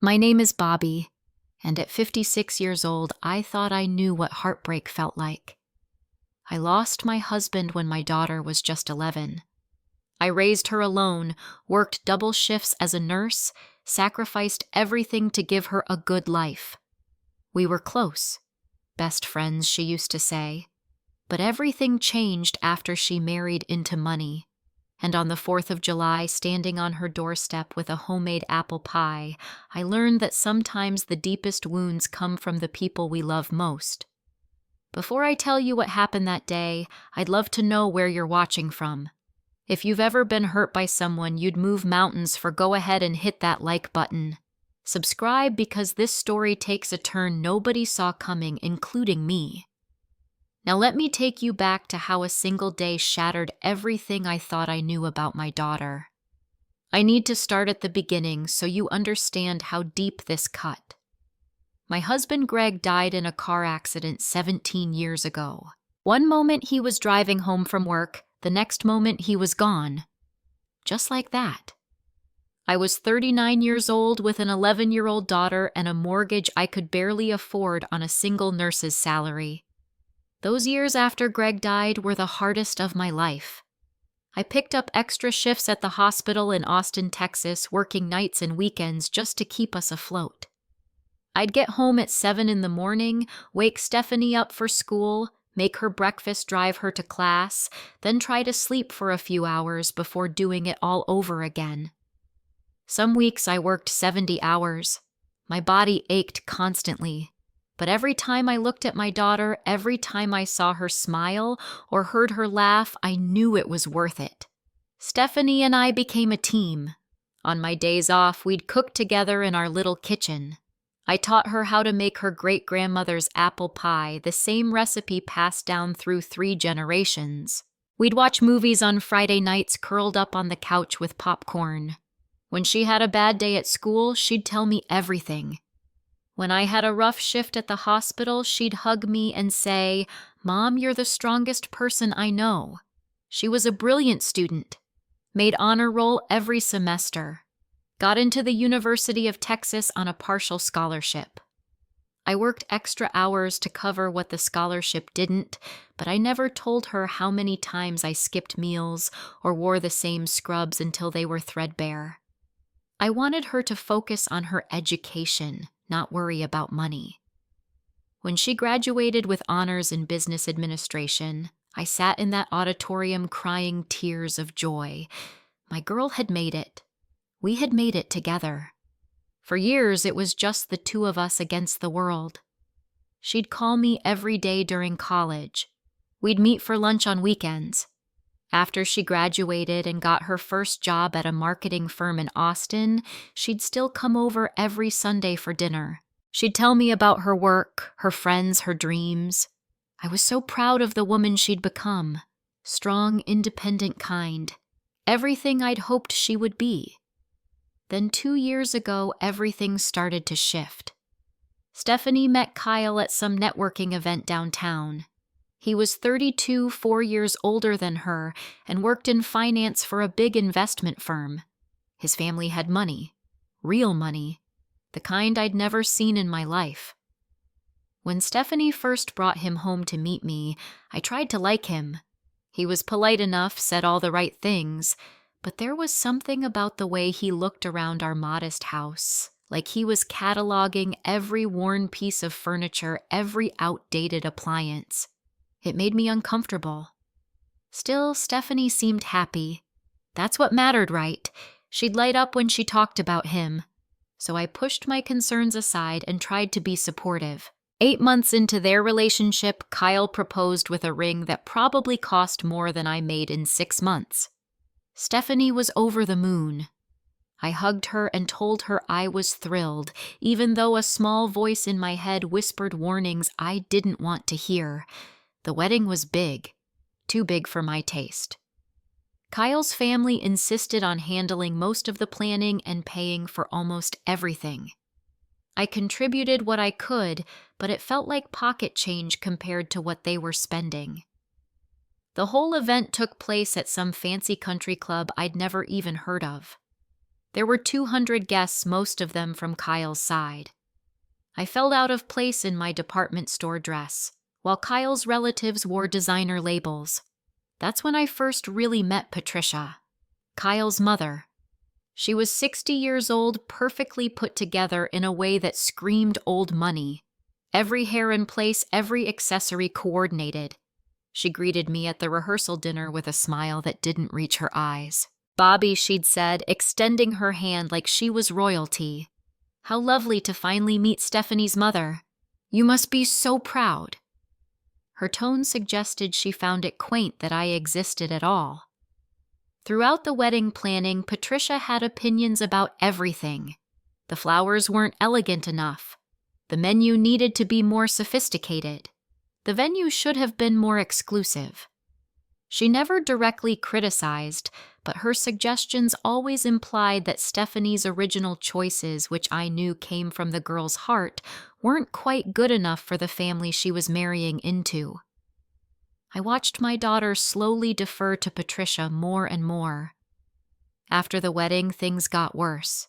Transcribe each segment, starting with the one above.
My name is Bobby, and at 56 years old, I thought I knew what heartbreak felt like. I lost my husband when my daughter was just 11. I raised her alone, worked double shifts as a nurse, sacrificed everything to give her a good life. We were close, best friends, she used to say. But everything changed after she married into money. And on the 4th of July, standing on her doorstep with a homemade apple pie, I learned that sometimes the deepest wounds come from the people we love most. Before I tell you what happened that day, I'd love to know where you're watching from. If you've ever been hurt by someone you'd move mountains for, go ahead and hit that like button. Subscribe because this story takes a turn nobody saw coming, including me. Now let me take you back to how a single day shattered everything I thought I knew about my daughter. I need to start at the beginning so you understand how deep this cut. My husband Greg died in a car accident 17 years ago. One moment he was driving home from work, the next moment he was gone. Just like that. I was 39 years old with an 11-year-old daughter and a mortgage I could barely afford on a single nurse's salary. Those years after Greg died were the hardest of my life. I picked up extra shifts at the hospital in Austin, Texas, working nights and weekends just to keep us afloat. I'd get home at 7 in the morning, wake Stephanie up for school, make her breakfast, drive her to class, then try to sleep for a few hours before doing it all over again. Some weeks I worked 70 hours. My body ached constantly. But every time I looked at my daughter, every time I saw her smile or heard her laugh, I knew it was worth it. Stephanie and I became a team. On my days off, we'd cook together in our little kitchen. I taught her how to make her great-grandmother's apple pie, the same recipe passed down through 3 generations. We'd watch movies on Friday nights curled up on the couch with popcorn. When she had a bad day at school, she'd tell me everything. When I had a rough shift at the hospital, she'd hug me and say, "Mom, you're the strongest person I know." She was a brilliant student, made honor roll every semester, got into the University of Texas on a partial scholarship. I worked extra hours to cover what the scholarship didn't, but I never told her how many times I skipped meals or wore the same scrubs until they were threadbare. I wanted her to focus on her education, not worry about money. When she graduated with honors in business administration, I sat in that auditorium crying tears of joy. My girl had made it. We had made it together. For years, it was just the two of us against the world. She'd call me every day during college. We'd meet for lunch on weekends. After she graduated and got her first job at a marketing firm in Austin, she'd still come over every Sunday for dinner. She'd tell me about her work, her friends, her dreams. I was so proud of the woman she'd become. Strong, independent, kind. Everything I'd hoped she would be. Then 2 years ago, everything started to shift. Stephanie met Kyle at some networking event downtown. He was 32, 4 years older than her, and worked in finance for a big investment firm. His family had money, real money, the kind I'd never seen in my life. When Stephanie first brought him home to meet me, I tried to like him. He was polite enough, said all the right things, but there was something about the way he looked around our modest house, like he was cataloging every worn piece of furniture, every outdated appliance. It made me uncomfortable. Still, Stephanie seemed happy. That's what mattered, right? She'd light up when she talked about him. So I pushed my concerns aside and tried to be supportive. 8 months into their relationship, Kyle proposed with a ring that probably cost more than I made in 6 months. Stephanie was over the moon. I hugged her and told her I was thrilled, even though a small voice in my head whispered warnings I didn't want to hear. The wedding was big, too big for my taste. Kyle's family insisted on handling most of the planning and paying for almost everything. I contributed what I could, but it felt like pocket change compared to what they were spending. The whole event took place at some fancy country club I'd never even heard of. There were 200 guests, most of them from Kyle's side. I felt out of place in my department store dress, while Kyle's relatives wore designer labels. That's when I first really met Patricia, Kyle's mother. She was 60 years old, perfectly put together in a way that screamed old money. Every hair in place, every accessory coordinated. She greeted me at the rehearsal dinner with a smile that didn't reach her eyes. "Bobby," she'd said, extending her hand like she was royalty. "How lovely to finally meet Stephanie's mother. You must be so proud." Her tone suggested she found it quaint that I existed at all. Throughout the wedding planning, Patricia had opinions about everything. The flowers weren't elegant enough. The menu needed to be more sophisticated. The venue should have been more exclusive. She never directly criticized, but her suggestions always implied that Stephanie's original choices, which I knew came from the girl's heart, weren't quite good enough for the family she was marrying into. I watched my daughter slowly defer to Patricia more and more. After the wedding, things got worse.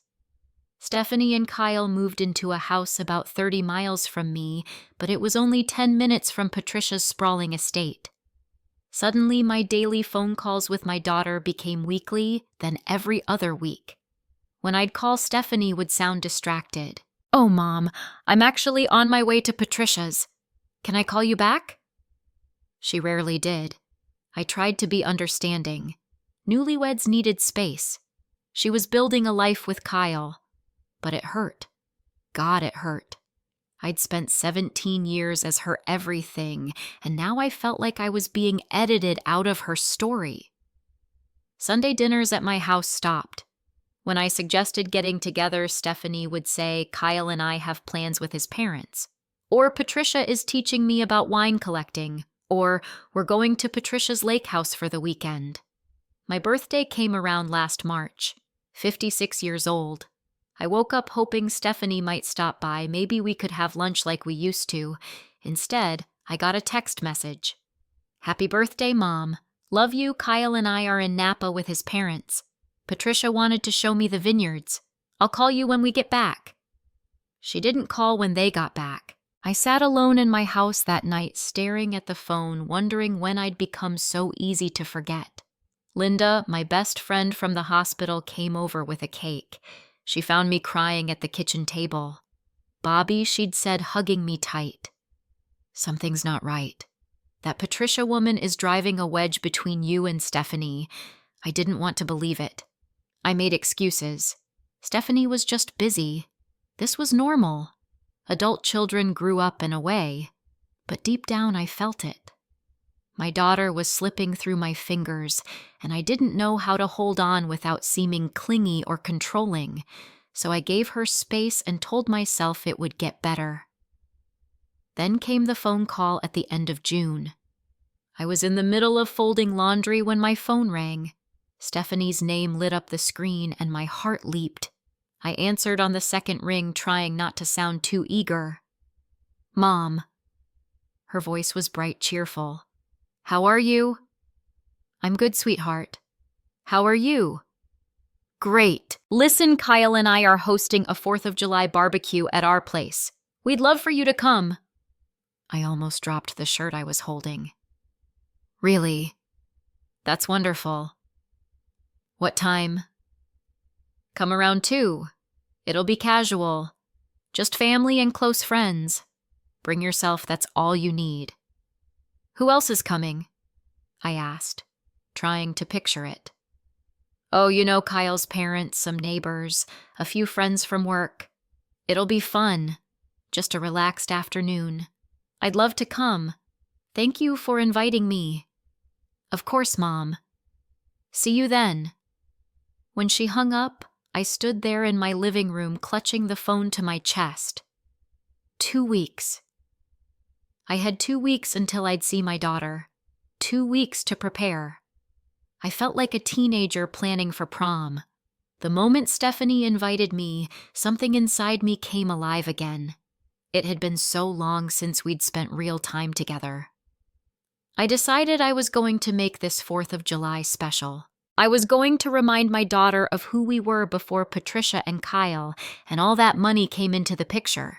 Stephanie and Kyle moved into a house about 30 miles from me, but it was only 10 minutes from Patricia's sprawling estate. Suddenly, my daily phone calls with my daughter became weekly, then every other week. When I'd call, Stephanie would sound distracted. "Oh, Mom, I'm actually on my way to Patricia's. Can I call you back?" She rarely did. I tried to be understanding. Newlyweds needed space. She was building a life with Kyle. But it hurt. God, it hurt. I'd spent 17 years as her everything, and now I felt like I was being edited out of her story. Sunday dinners at my house stopped. When I suggested getting together, Stephanie would say, "Kyle and I have plans with his parents." Or, "Patricia is teaching me about wine collecting." Or, "We're going to Patricia's lake house for the weekend." My birthday came around last March, 56 years old. I woke up hoping Stephanie might stop by, maybe we could have lunch like we used to. Instead, I got a text message. "Happy birthday, Mom. Love you. Kyle and I are in Napa with his parents. Patricia wanted to show me the vineyards. I'll call you when we get back." She didn't call when they got back. I sat alone in my house that night, staring at the phone, wondering when I'd become so easy to forget. Linda, my best friend from the hospital, came over with a cake. She found me crying at the kitchen table. "Bobby," she'd said, hugging me tight. "Something's not right. That Patricia woman is driving a wedge between you and Stephanie." I didn't want to believe it. I made excuses. Stephanie was just busy. This was normal. Adult children grew up and away. But deep down I felt it. My daughter was slipping through my fingers, and I didn't know how to hold on without seeming clingy or controlling, so I gave her space and told myself it would get better. Then came the phone call at the end of June. I was in the middle of folding laundry when my phone rang. Stephanie's name lit up the screen, and my heart leaped. I answered on the second ring, trying not to sound too eager. "Mom." Her voice was bright, cheerful. "How are you?" "I'm good, sweetheart. How are you?" "Great. Listen, Kyle and I are hosting a 4th of July barbecue at our place. We'd love for you to come." I almost dropped the shirt I was holding. "Really? That's wonderful. What time?" "Come around 2. It'll be casual. Just family and close friends. Bring yourself, that's all you need." "Who else is coming?" I asked, trying to picture it. "Oh, you know, Kyle's parents, some neighbors, a few friends from work. It'll be fun. Just a relaxed afternoon. I'd love to come. Thank you for inviting me." "Of course, Mom. See you then." When she hung up, I stood there in my living room, clutching the phone to my chest. 2 weeks. I had 2 weeks until I'd see my daughter. 2 weeks to prepare. I felt like a teenager planning for prom. The moment Stephanie invited me, something inside me came alive again. It had been so long since we'd spent real time together. I decided I was going to make this 4th of July special. I was going to remind my daughter of who we were before Patricia and Kyle and all that money came into the picture.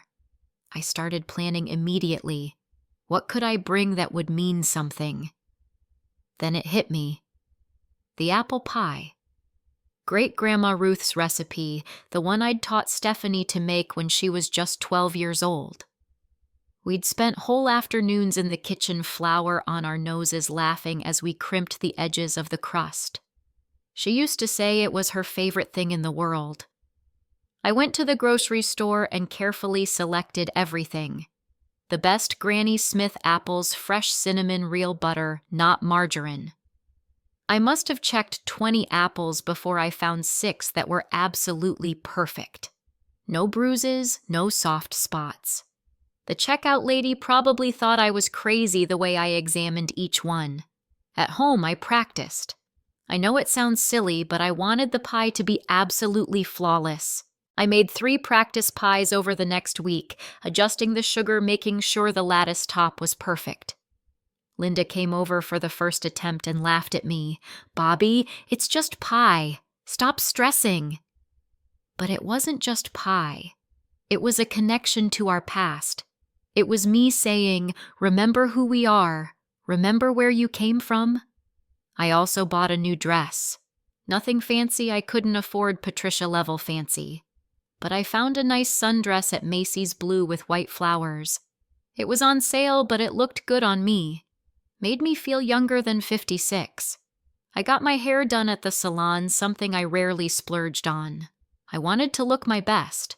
I started planning immediately. What could I bring that would mean something? Then it hit me. The apple pie. Great-Grandma Ruth's recipe, the one I'd taught Stephanie to make when she was just 12 years old. We'd spent whole afternoons in the kitchen, flour on our noses, laughing as we crimped the edges of the crust. She used to say it was her favorite thing in the world. I went to the grocery store and carefully selected everything. The best Granny Smith apples, fresh cinnamon, real butter, not margarine. I must have checked 20 apples before I found 6 that were absolutely perfect. No bruises, no soft spots. The checkout lady probably thought I was crazy the way I examined each one. At home, I practiced. I know it sounds silly, but I wanted the pie to be absolutely flawless. I made 3 practice pies over the next week, adjusting the sugar, making sure the lattice top was perfect. Linda came over for the first attempt and laughed at me. "Bobby, it's just pie. Stop stressing." But it wasn't just pie. It was a connection to our past. It was me saying, "Remember who we are. Remember where you came from." I also bought a new dress. Nothing fancy, I couldn't afford Patricia-level fancy. But I found a nice sundress at Macy's blue with white flowers. It was on sale, but it looked good on me. Made me feel younger than 56. I got my hair done at the salon, something I rarely splurged on. I wanted to look my best.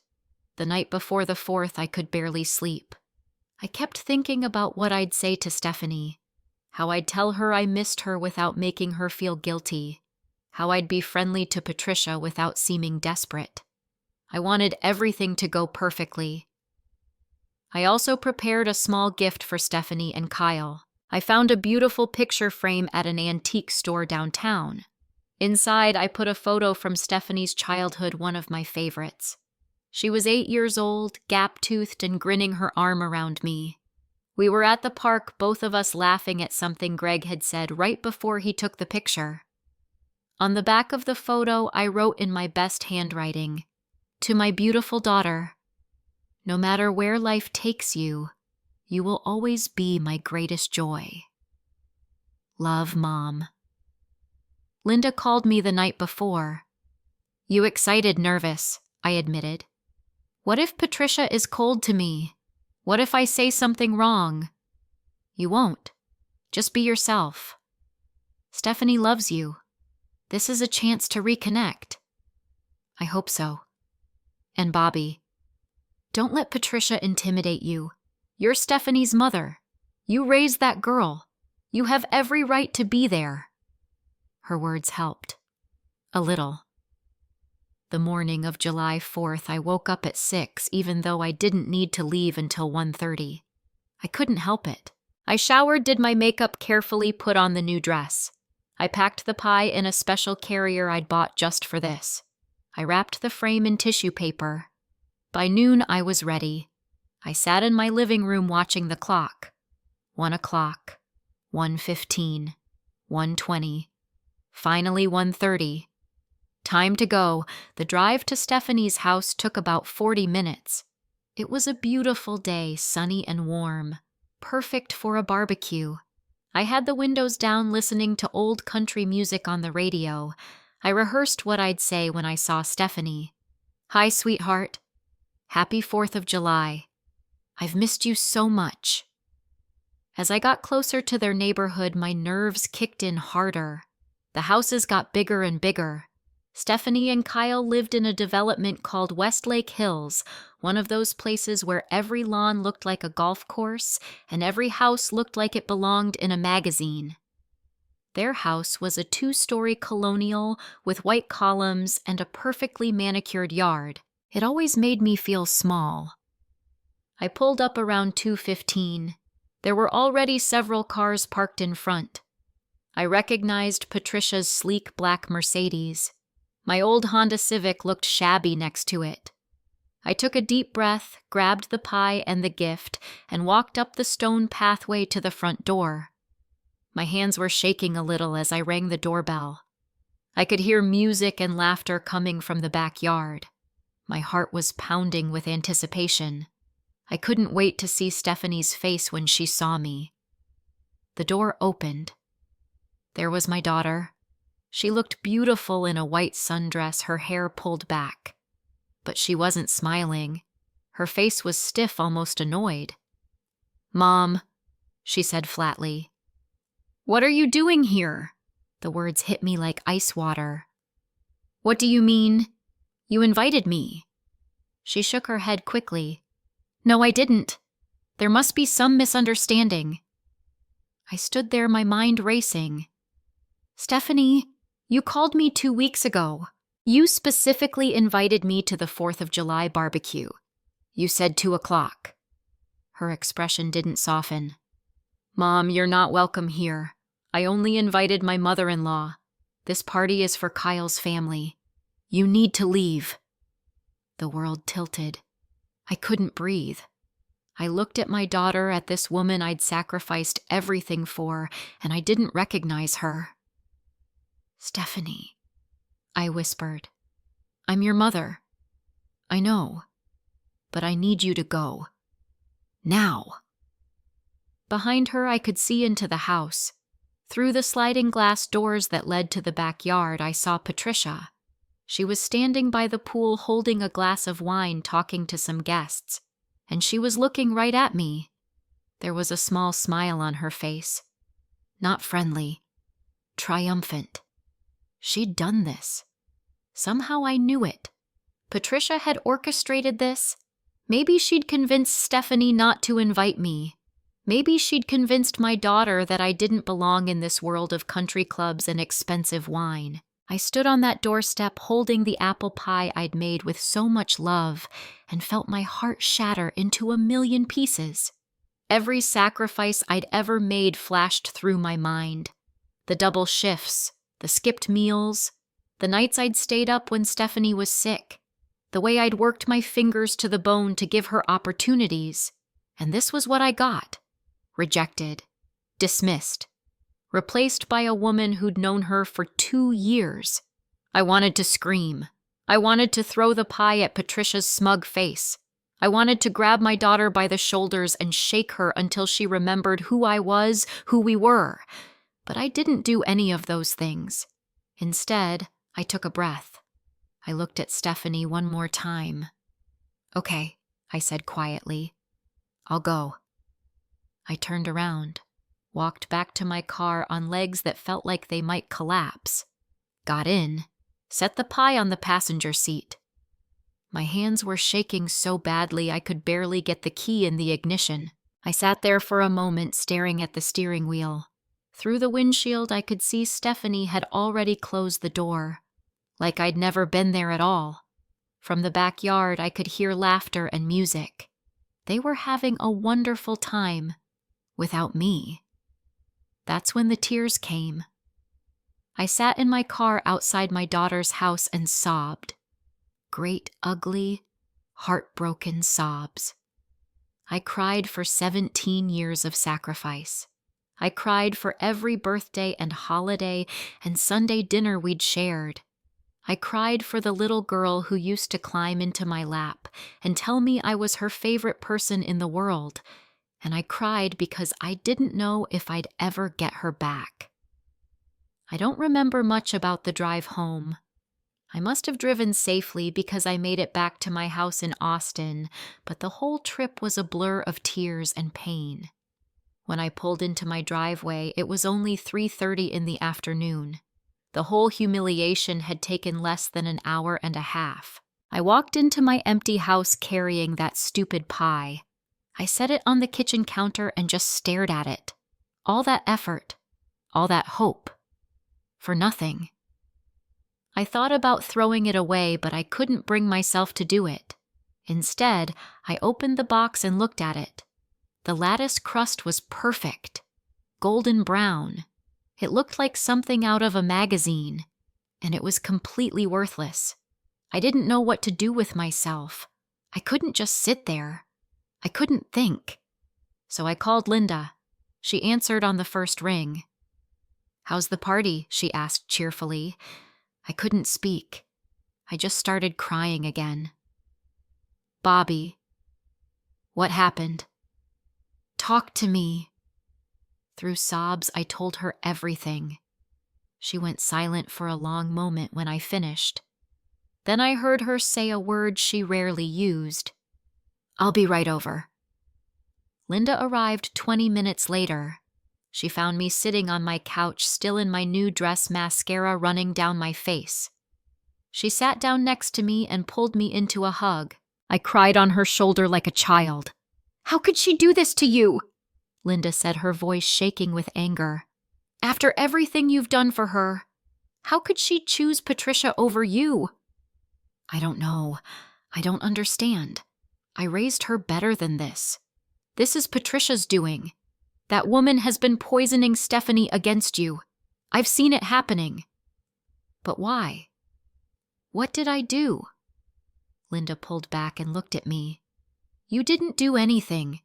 The night before the 4th, I could barely sleep. I kept thinking about what I'd say to Stephanie, how I'd tell her I missed her without making her feel guilty, how I'd be friendly to Patricia without seeming desperate. I wanted everything to go perfectly. I also prepared a small gift for Stephanie and Kyle. I found a beautiful picture frame at an antique store downtown. Inside, I put a photo from Stephanie's childhood, one of my favorites. She was 8 years old, gap-toothed and grinning her arm around me. We were at the park, both of us laughing at something Greg had said right before he took the picture. On the back of the photo, I wrote in my best handwriting, "To my beautiful daughter, no matter where life takes you, you will always be my greatest joy. Love, Mom." Linda called me the night before. "You excited, nervous," I admitted. "What if Patricia is cold to me? What if I say something wrong?" "You won't. Just be yourself. Stephanie loves you. This is a chance to reconnect." "I hope so." And Bobby, don't let Patricia intimidate you. You're Stephanie's mother. You raised that girl. You have every right to be there. Her words helped. A little. The morning of July 4th, I woke up at 6, even though I didn't need to leave until 1:30. I couldn't help it. I showered, did my makeup carefully, put on the new dress. I packed the pie in a special carrier I'd bought just for this. I wrapped the frame in tissue paper. By noon, I was ready. I sat in my living room watching the clock. 1 o'clock, 1:15, 1:20, finally 1:30. Time to go. The drive to Stephanie's house took about 40 minutes. It was a beautiful day, sunny and warm, perfect for a barbecue. I had the windows down, listening to old country music on the radio. I rehearsed what I'd say when I saw Stephanie. "Hi, sweetheart. Happy 4th of July. I've missed you so much." As I got closer to their neighborhood, my nerves kicked in harder. The houses got bigger and bigger. Stephanie and Kyle lived in a development called Westlake Hills, one of those places where every lawn looked like a golf course and every house looked like it belonged in a magazine. Their house was a 2-story colonial with white columns and a perfectly manicured yard. It always made me feel small. I pulled up around 2:15. There were already several cars parked in front. I recognized Patricia's sleek black Mercedes. My old Honda Civic looked shabby next to it. I took a deep breath, grabbed the pie and the gift, and walked up the stone pathway to the front door. My hands were shaking a little as I rang the doorbell. I could hear music and laughter coming from the backyard. My heart was pounding with anticipation. I couldn't wait to see Stephanie's face when she saw me. The door opened. There was my daughter. She looked beautiful in a white sundress, her hair pulled back. But she wasn't smiling. Her face was stiff, almost annoyed. "Mom," she said flatly. "What are you doing here?" The words hit me like ice water. "What do you mean? You invited me." She shook her head quickly. "No, I didn't. There must be some misunderstanding." I stood there, my mind racing. "Stephanie, you called me 2 weeks ago. You specifically invited me to the 4th of July barbecue. You said 2 o'clock. Her expression didn't soften. "Mom, you're not welcome here. I only invited my mother-in-law. This party is for Kyle's family. You need to leave." The world tilted. I couldn't breathe. I looked at my daughter, at this woman I'd sacrificed everything for, and I didn't recognize her. "Stephanie," I whispered. "I'm your mother. I know. But I need you to go. Now." Behind her, I could see into the house. Through the sliding glass doors that led to the backyard, I saw Patricia. She was standing by the pool holding a glass of wine, talking to some guests, and she was looking right at me. There was a small smile on her face. Not friendly. Triumphant. She'd done this. Somehow I knew it. Patricia had orchestrated this. Maybe she'd convinced Stephanie not to invite me. Maybe she'd convinced my daughter that I didn't belong in this world of country clubs and expensive wine. I stood on that doorstep holding the apple pie I'd made with so much love and felt my heart shatter into a million pieces. Every sacrifice I'd ever made flashed through my mind. The double shifts, the skipped meals, the nights I'd stayed up when Stephanie was sick, the way I'd worked my fingers to the bone to give her opportunities. And this was what I got. Rejected. Dismissed. Replaced by a woman who'd known her for 2 years. I wanted to scream. I wanted to throw the pie at Patricia's smug face. I wanted to grab my daughter by the shoulders and shake her until she remembered who I was, who we were. But I didn't do any of those things. Instead, I took a breath. I looked at Stephanie one more time. "Okay," I said quietly. "I'll go." I turned around, walked back to my car on legs that felt like they might collapse, got in, set the pie on the passenger seat. My hands were shaking so badly I could barely get the key in the ignition. I sat there for a moment staring at the steering wheel. Through the windshield, I could see Stephanie had already closed the door, like I'd never been there at all. From the backyard, I could hear laughter and music. They were having a wonderful time. Without me. That's when the tears came. I sat in my car outside my daughter's house and sobbed. Great, ugly, heartbroken sobs. I cried for 17 years of sacrifice. I cried for every birthday and holiday and Sunday dinner we'd shared. I cried for the little girl who used to climb into my lap and tell me I was her favorite person in the world. And I cried because I didn't know if I'd ever get her back. I don't remember much about the drive home. I must have driven safely because I made it back to my house in Austin, but the whole trip was a blur of tears and pain. When I pulled into my driveway, it was only 3:30 in the afternoon. The whole humiliation had taken less than an hour and a half. I walked into my empty house carrying that stupid pie. I set it on the kitchen counter and just stared at it. All that effort, all that hope, for nothing. I thought about throwing it away, but I couldn't bring myself to do it. Instead, I opened the box and looked at it. The lattice crust was perfect, golden brown. It looked like something out of a magazine, and it was completely worthless. I didn't know what to do with myself. I couldn't just sit there. I couldn't think. So I called Linda. She answered on the first ring. "How's the party?" she asked cheerfully. I couldn't speak. I just started crying again. Bobby, what happened? Talk to me. Through sobs, I told her everything. She went silent for a long moment when I finished. Then I heard her say a word she rarely used. I'll be right over. Linda arrived 20 minutes later. She found me sitting on my couch, still in my new dress, mascara running down my face. She sat down next to me and pulled me into a hug. I cried on her shoulder like a child. How could she do this to you? Linda said, her voice shaking with anger. After everything you've done for her, how could she choose Patricia over you? I don't know. I don't understand. I raised her better than this. This is Patricia's doing. That woman has been poisoning Stephanie against you. I've seen it happening. But why? What did I do? Linda pulled back and looked at me. You didn't do anything.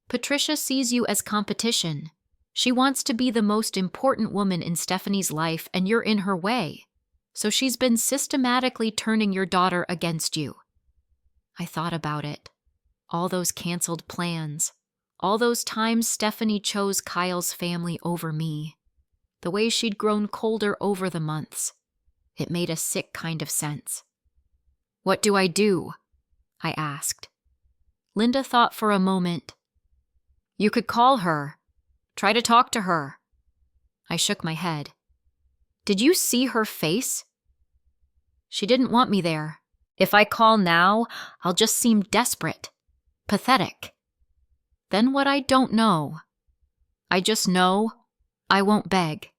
Patricia sees you as competition. She wants to be the most important woman in Stephanie's life, and you're in her way. So she's been systematically turning your daughter against you. I thought about it. All those canceled plans. All those times Stephanie chose Kyle's family over me. The way she'd grown colder over the months. It made a sick kind of sense. What do I do? I asked. Linda thought for a moment. You could call her. Try to talk to her. I shook my head. Did you see her face? She didn't want me there. If I call now, I'll just seem desperate. Pathetic. Then what I don't know. I just know I won't beg.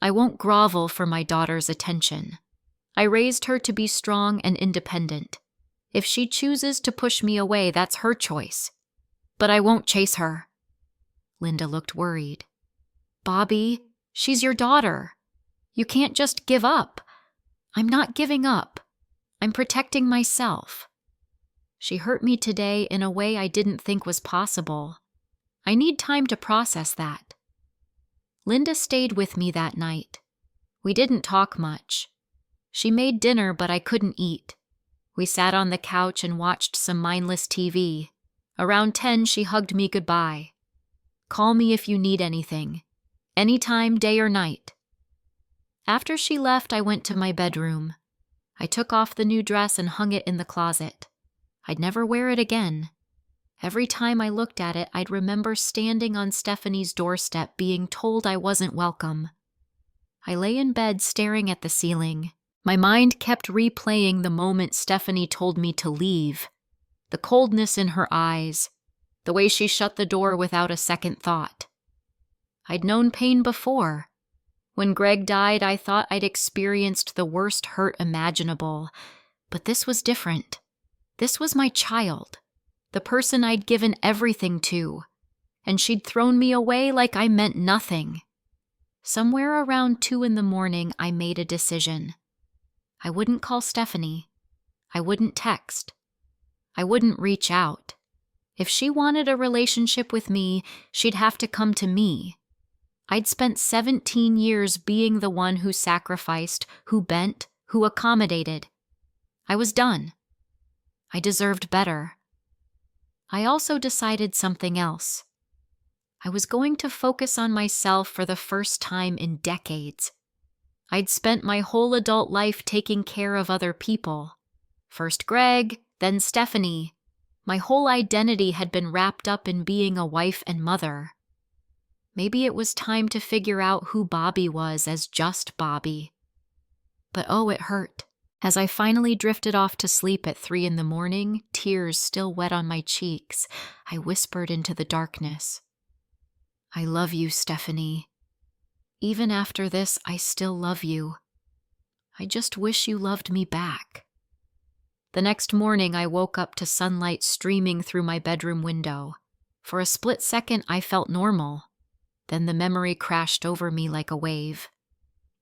I won't grovel for my daughter's attention. I raised her to be strong and independent. If she chooses to push me away, that's her choice. But I won't chase her. Linda looked worried. Bobby, she's your daughter. You can't just give up. I'm not giving up. I'm protecting myself. She hurt me today in a way I didn't think was possible. I need time to process that. Linda stayed with me that night. We didn't talk much. She made dinner, but I couldn't eat. We sat on the couch and watched some mindless TV. Around 10, she hugged me goodbye. Call me if you need anything. Anytime, day or night. After she left, I went to my bedroom. I took off the new dress and hung it in the closet. I'd never wear it again. Every time I looked at it, I'd remember standing on Stephanie's doorstep being told I wasn't welcome. I lay in bed staring at the ceiling. My mind kept replaying the moment Stephanie told me to leave. The coldness in her eyes. The way she shut the door without a second thought. I'd known pain before. When Greg died, I thought I'd experienced the worst hurt imaginable. But this was different. This was my child. The person I'd given everything to. And she'd thrown me away like I meant nothing. Somewhere around 2 a.m, I made a decision. I wouldn't call Stephanie. I wouldn't text. I wouldn't reach out. If she wanted a relationship with me, she'd have to come to me. I'd spent 17 years being the one who sacrificed, who bent, who accommodated. I was done. I deserved better. I also decided something else. I was going to focus on myself for the first time in decades. I'd spent my whole adult life taking care of other people. First Greg, then Stephanie. My whole identity had been wrapped up in being a wife and mother. Maybe it was time to figure out who Bobby was as just Bobby. But oh, it hurt. As I finally drifted off to sleep at 3 a.m, tears still wet on my cheeks, I whispered into the darkness. I love you, Stephanie. Even after this, I still love you. I just wish you loved me back. The next morning, I woke up to sunlight streaming through my bedroom window. For a split second, I felt normal. Then the memory crashed over me like a wave.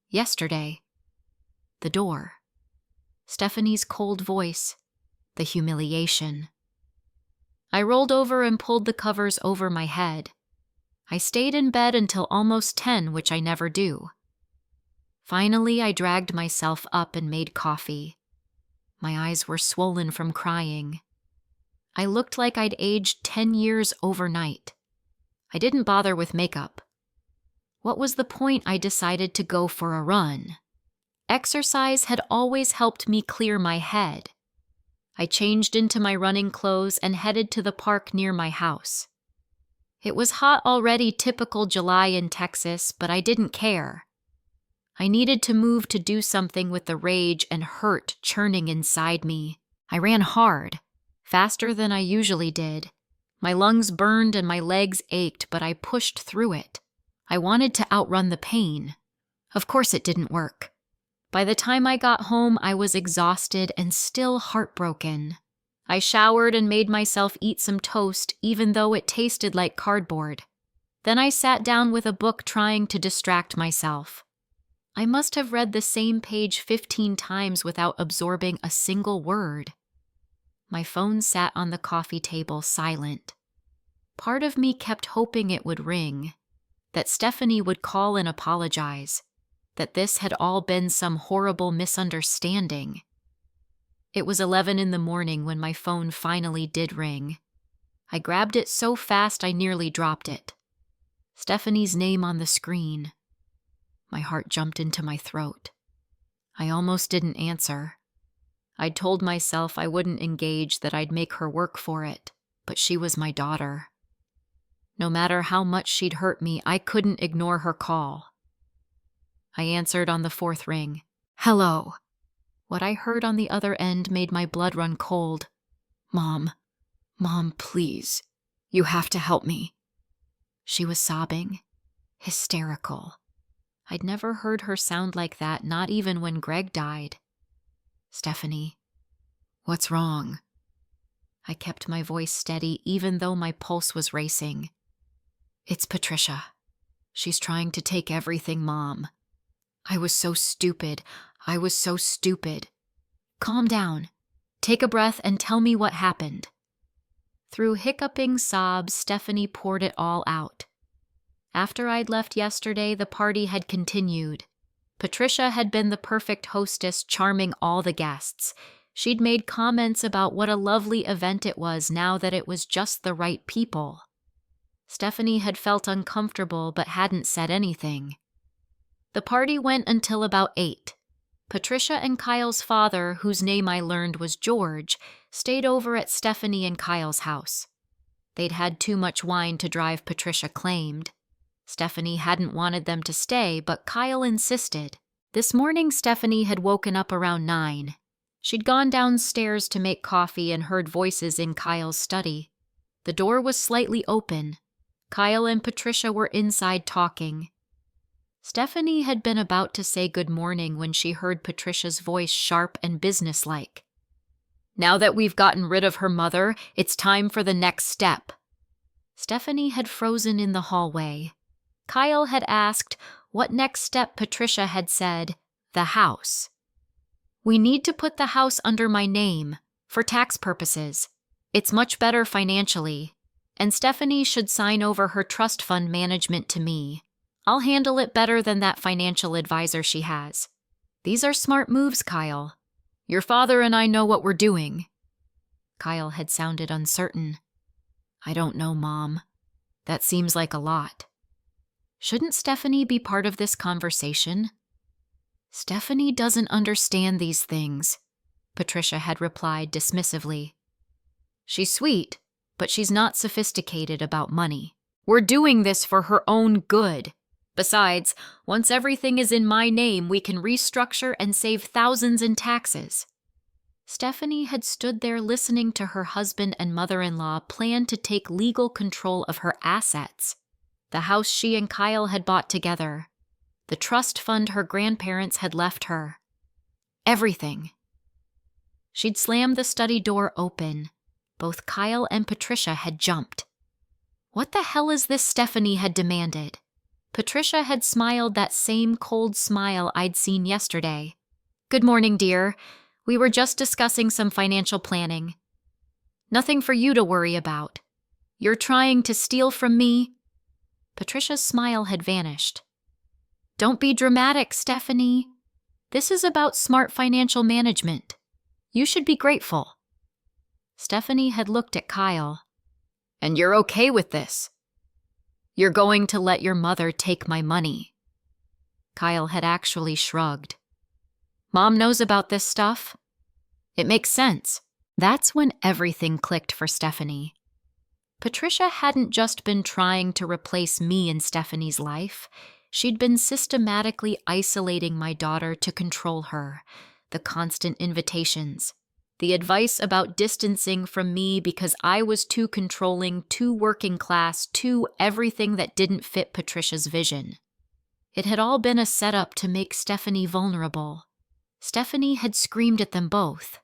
Yesterday. The door. Stephanie's cold voice. The humiliation. I rolled over and pulled the covers over my head. I stayed in bed until almost 10, which I never do. Finally, I dragged myself up and made coffee. My eyes were swollen from crying. I looked like I'd aged 10 years overnight. I didn't bother with makeup. What was the point? I decided to go for a run. Exercise had always helped me clear my head. I changed into my running clothes and headed to the park near my house. It was hot already, typical July in Texas, but I didn't care. I needed to move to do something with the rage and hurt churning inside me. I ran hard, faster than I usually did. My lungs burned and my legs ached, but I pushed through it. I wanted to outrun the pain. Of course it didn't work. By the time I got home, I was exhausted and still heartbroken. I showered and made myself eat some toast, even though it tasted like cardboard. Then I sat down with a book trying to distract myself. I must have read the same page 15 times without absorbing a single word. My phone sat on the coffee table silent. Part of me kept hoping it would ring, that Stephanie would call and apologize, that this had all been some horrible misunderstanding. It was 11 in the morning when my phone finally did ring. I grabbed it so fast I nearly dropped it. Stephanie's name on the screen. My heart jumped into my throat. I almost didn't answer. I'd told myself I wouldn't engage, that I'd make her work for it, but she was my daughter. No matter how much she'd hurt me, I couldn't ignore her call. I answered on the 4th ring. "Hello." What I heard on the other end made my blood run cold. Mom, please. You have to help me." She was sobbing, hysterical. I'd never heard her sound like that, not even when Greg died. "Stephanie, what's wrong?" I kept my voice steady even though my pulse was racing. "It's Patricia. She's trying to take everything, Mom. I was so stupid. Calm down. Take a breath and tell me what happened." Through hiccuping sobs, Stephanie poured it all out. After I'd left yesterday, the party had continued. Patricia had been the perfect hostess, charming all the guests. She'd made comments about what a lovely event it was now that it was just the right people. Stephanie had felt uncomfortable but hadn't said anything. The party went until about 8. Patricia and Kyle's father, whose name I learned was George, stayed over at Stephanie and Kyle's house. They'd had too much wine to drive, Patricia claimed. Stephanie hadn't wanted them to stay, but Kyle insisted. This morning, Stephanie had woken up around 9. She'd gone downstairs to make coffee and heard voices in Kyle's study. The door was slightly open. Kyle and Patricia were inside talking. Stephanie had been about to say good morning when she heard Patricia's voice sharp and businesslike. "Now that we've gotten rid of her mother, it's time for the next step." Stephanie had frozen in the hallway. Kyle had asked what next step. Patricia had said, "The house." "We need to put the house under my name, for tax purposes. It's much better financially. And Stephanie should sign over her trust fund management to me. I'll handle it better than that financial advisor she has. These are smart moves, Kyle. Your father and I know what we're doing." Kyle had sounded uncertain. "I don't know, Mom. That seems like a lot." Shouldn't Stephanie be part of this conversation? "Stephanie doesn't understand these things," Patricia had replied dismissively. "She's sweet, but she's not sophisticated about money. We're doing this for her own good. Besides, once everything is in my name, we can restructure and save thousands in taxes." Stephanie had stood there listening to her husband and mother-in-law plan to take legal control of her assets. The house she and Kyle had bought together. The trust fund her grandparents had left her. Everything. She'd slammed the study door open. Both Kyle and Patricia had jumped. "What the hell is this?" Stephanie had demanded. Patricia had smiled that same cold smile I'd seen yesterday. "Good morning, dear. We were just discussing some financial planning. Nothing for you to worry about. You're trying to steal from me?" Patricia's smile had vanished. Don't be dramatic, Stephanie. This is about smart financial management. You should be grateful. Stephanie had looked at Kyle. And you're okay with this? You're going to let your mother take my money. Kyle had actually shrugged. Mom knows about this stuff. It makes sense. That's when everything clicked for Stephanie. Patricia hadn't just been trying to replace me in Stephanie's life. She'd been systematically isolating my daughter to control her. The constant invitations. The advice about distancing from me because I was too controlling, too working class, too everything that didn't fit Patricia's vision. It had all been a setup to make Stephanie vulnerable. Stephanie had screamed at them both.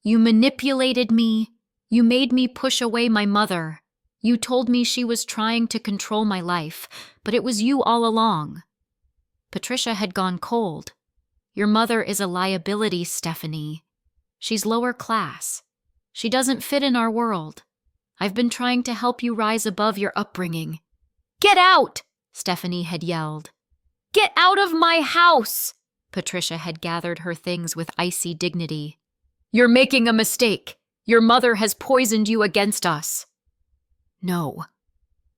You manipulated me. You made me push away my mother. You told me she was trying to control my life, but it was you all along. Patricia had gone cold. Your mother is a liability, Stephanie. She's lower class. She doesn't fit in our world. I've been trying to help you rise above your upbringing. Get out! Stephanie had yelled. Get out of my house! Patricia had gathered her things with icy dignity. You're making a mistake. Your mother has poisoned you against us. No,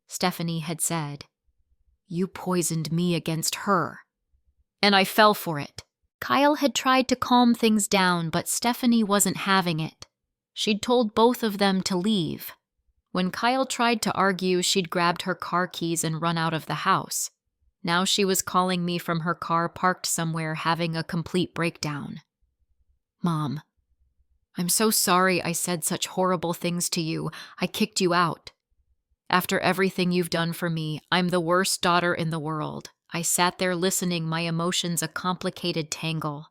Stephanie had said. You poisoned me against her. And I fell for it. Kyle had tried to calm things down, but Stephanie wasn't having it. She'd told both of them to leave. When Kyle tried to argue, she'd grabbed her car keys and run out of the house. Now she was calling me from her car parked somewhere, having a complete breakdown. Mom, I'm so sorry I said such horrible things to you. I kicked you out. After everything you've done for me, I'm the worst daughter in the world. I sat there listening, my emotions a complicated tangle.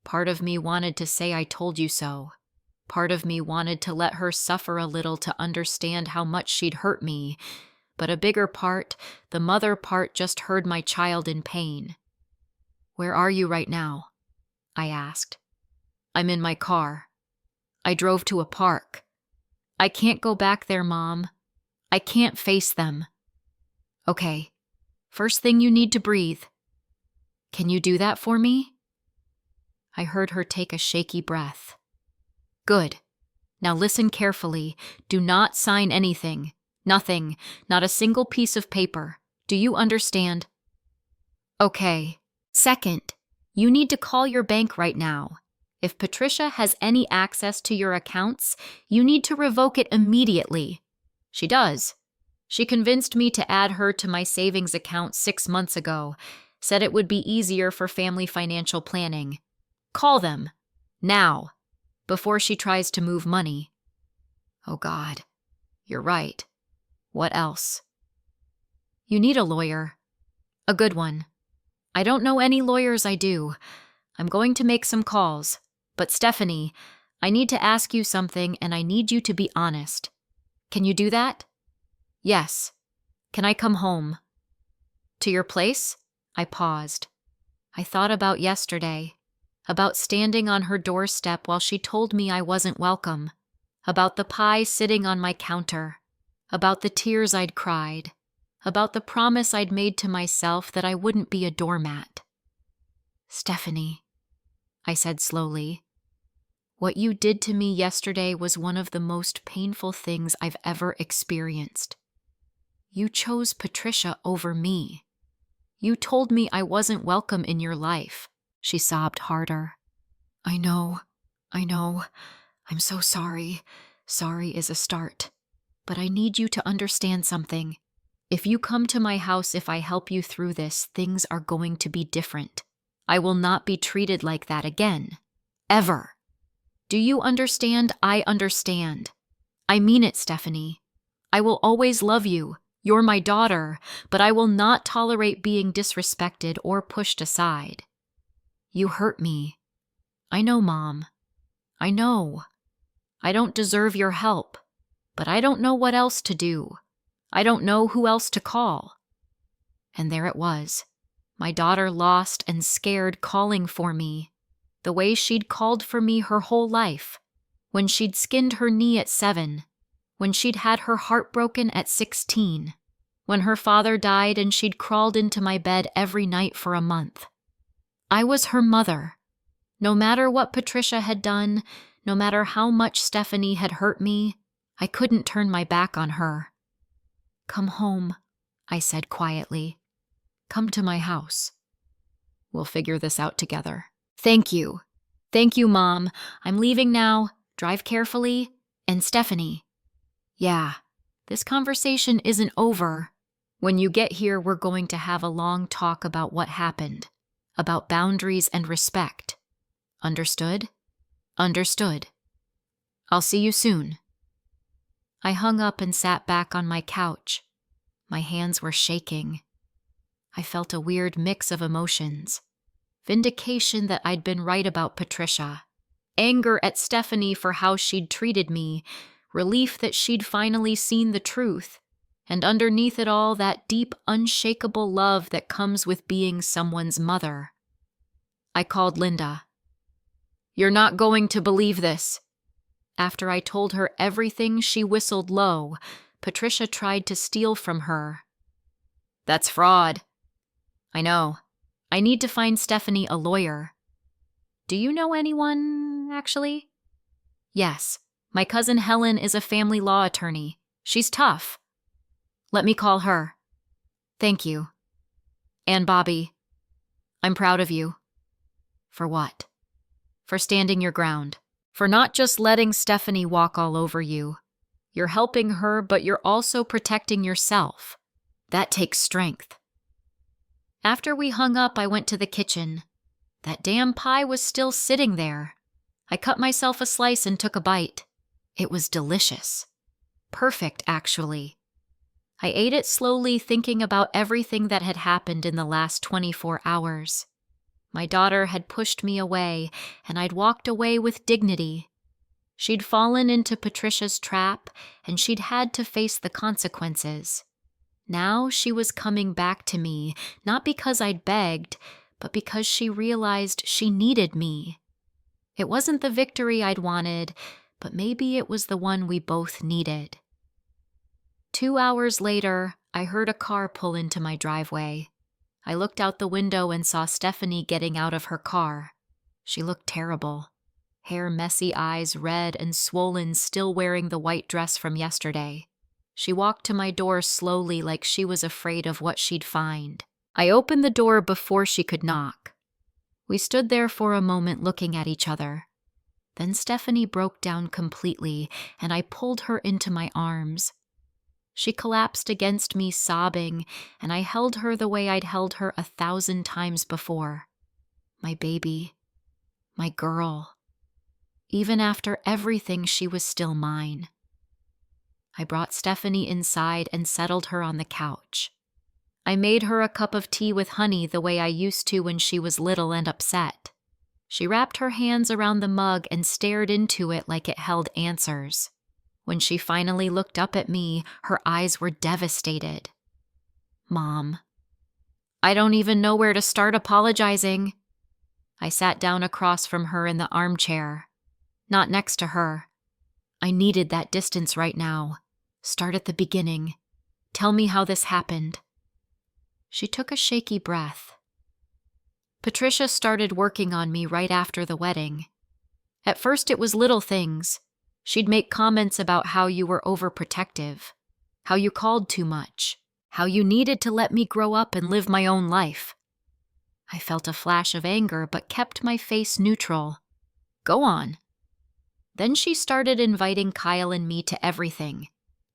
Part of me wanted to say I told you so. Part of me wanted to let her suffer a little to understand how much she'd hurt me. But a bigger part, the mother part, just heard my child in pain. Where are you right now? I asked. I'm in my car. I drove to a park. I can't go back there, Mom. I can't face them. Okay. First thing, you need to breathe. Can you do that for me? I heard her take a shaky breath. Good. Now listen carefully. Do not sign anything. Nothing. Not a single piece of paper. Do you understand? Okay. Second, you need to call your bank right now. If Patricia has any access to your accounts, you need to revoke it immediately. She does. She convinced me to add her to my savings account 6 months ago, said it would be easier for family financial planning. Call them. Now. Before she tries to move money. Oh God. You're right. What else? You need a lawyer. A good one. I don't know any lawyers. I do. I'm going to make some calls. But Stephanie, I need to ask you something and I need you to be honest. Can you do that? Yes. Can I come home? To your place? I paused. I thought about yesterday. About standing on her doorstep while she told me I wasn't welcome. About the pie sitting on my counter. About the tears I'd cried. About the promise I'd made to myself that I wouldn't be a doormat. Stephanie, I said slowly, what you did to me yesterday was one of the most painful things I've ever experienced. You chose Patricia over me. You told me I wasn't welcome in your life. She sobbed harder. I know. I'm so sorry. Sorry is a start. But I need you to understand something. If you come to my house, if I help you through this, things are going to be different. I will not be treated like that again. Ever. Do you understand? I understand. I mean it, Stephanie. I will always love you. You're my daughter, but I will not tolerate being disrespected or pushed aside. You hurt me. I know, Mom. I know. I don't deserve your help, but I don't know what else to do. I don't know who else to call. And there it was. My daughter, lost and scared, calling for me. The way she'd called for me her whole life. When she'd skinned her knee at 7. When she'd had her heart broken at 16. when her father died and she'd crawled into my bed every night for a month. I was her mother. No matter what Patricia had done, no matter how much Stephanie had hurt me, I couldn't turn my back on her. "Come home," I said quietly. "Come to my house. We'll figure this out together." "Thank you. Thank you, Mom. I'm leaving now. Drive carefully. And Stephanie." "Yeah, this conversation isn't over. When you get here, we're going to have a long talk about what happened, about boundaries and respect. Understood?" "Understood. I'll see you soon." I hung up and sat back on my couch. My hands were shaking. I felt a weird mix of emotions. Vindication that I'd been right about Patricia. Anger at Stephanie for how she'd treated me. Relief that she'd finally seen the truth. And underneath it all, that deep, unshakable love that comes with being someone's mother. I called Linda. "You're not going to believe this." After I told her everything, she whistled low. Patricia tried to steal from her. "That's fraud." "I know. I need to find Stephanie a lawyer." "Do you know anyone, actually?" "Yes. My cousin Helen is a family law attorney. She's tough." "Let me call her." "Thank you. And Bobby, I'm proud of you." "For what?" "For standing your ground. For not just letting Stephanie walk all over you. You're helping her, but you're also protecting yourself. That takes strength." After we hung up, I went to the kitchen. That damn pie was still sitting there. I cut myself a slice and took a bite. It was delicious. Perfect, actually. I ate it slowly, thinking about everything that had happened in the last 24 hours. My daughter had pushed me away, and I'd walked away with dignity. She'd fallen into Patricia's trap, and she'd had to face the consequences. Now she was coming back to me, not because I'd begged, but because she realized she needed me. It wasn't the victory I'd wanted, but maybe it was the one we both needed. 2 hours later, I heard a car pull into my driveway. I looked out the window and saw Stephanie getting out of her car. She looked terrible. Hair messy, eyes red and swollen, still wearing the white dress from yesterday. She walked to my door slowly, like she was afraid of what she'd find. I opened the door before she could knock. We stood there for a moment looking at each other. Then Stephanie broke down completely, and I pulled her into my arms. She collapsed against me, sobbing, and I held her the way I'd held her 1,000 times before. My baby. My girl. Even after everything, she was still mine. I brought Stephanie inside and settled her on the couch. I made her a cup of tea with honey the way I used to when she was little and upset. She wrapped her hands around the mug and stared into it like it held answers. When she finally looked up at me, her eyes were devastated. "Mom, I don't even know where to start apologizing." I sat down across from her in the armchair, not next to her. I needed that distance right now. Start at the beginning. Tell me how this happened. She took a shaky breath. "Patricia started working on me right after the wedding. At first it was little things. She'd make comments about how you were overprotective, how you called too much, how you needed to let me grow up and live my own life." I felt a flash of anger, but kept my face neutral. "Go on." Then she started inviting Kyle and me to everything.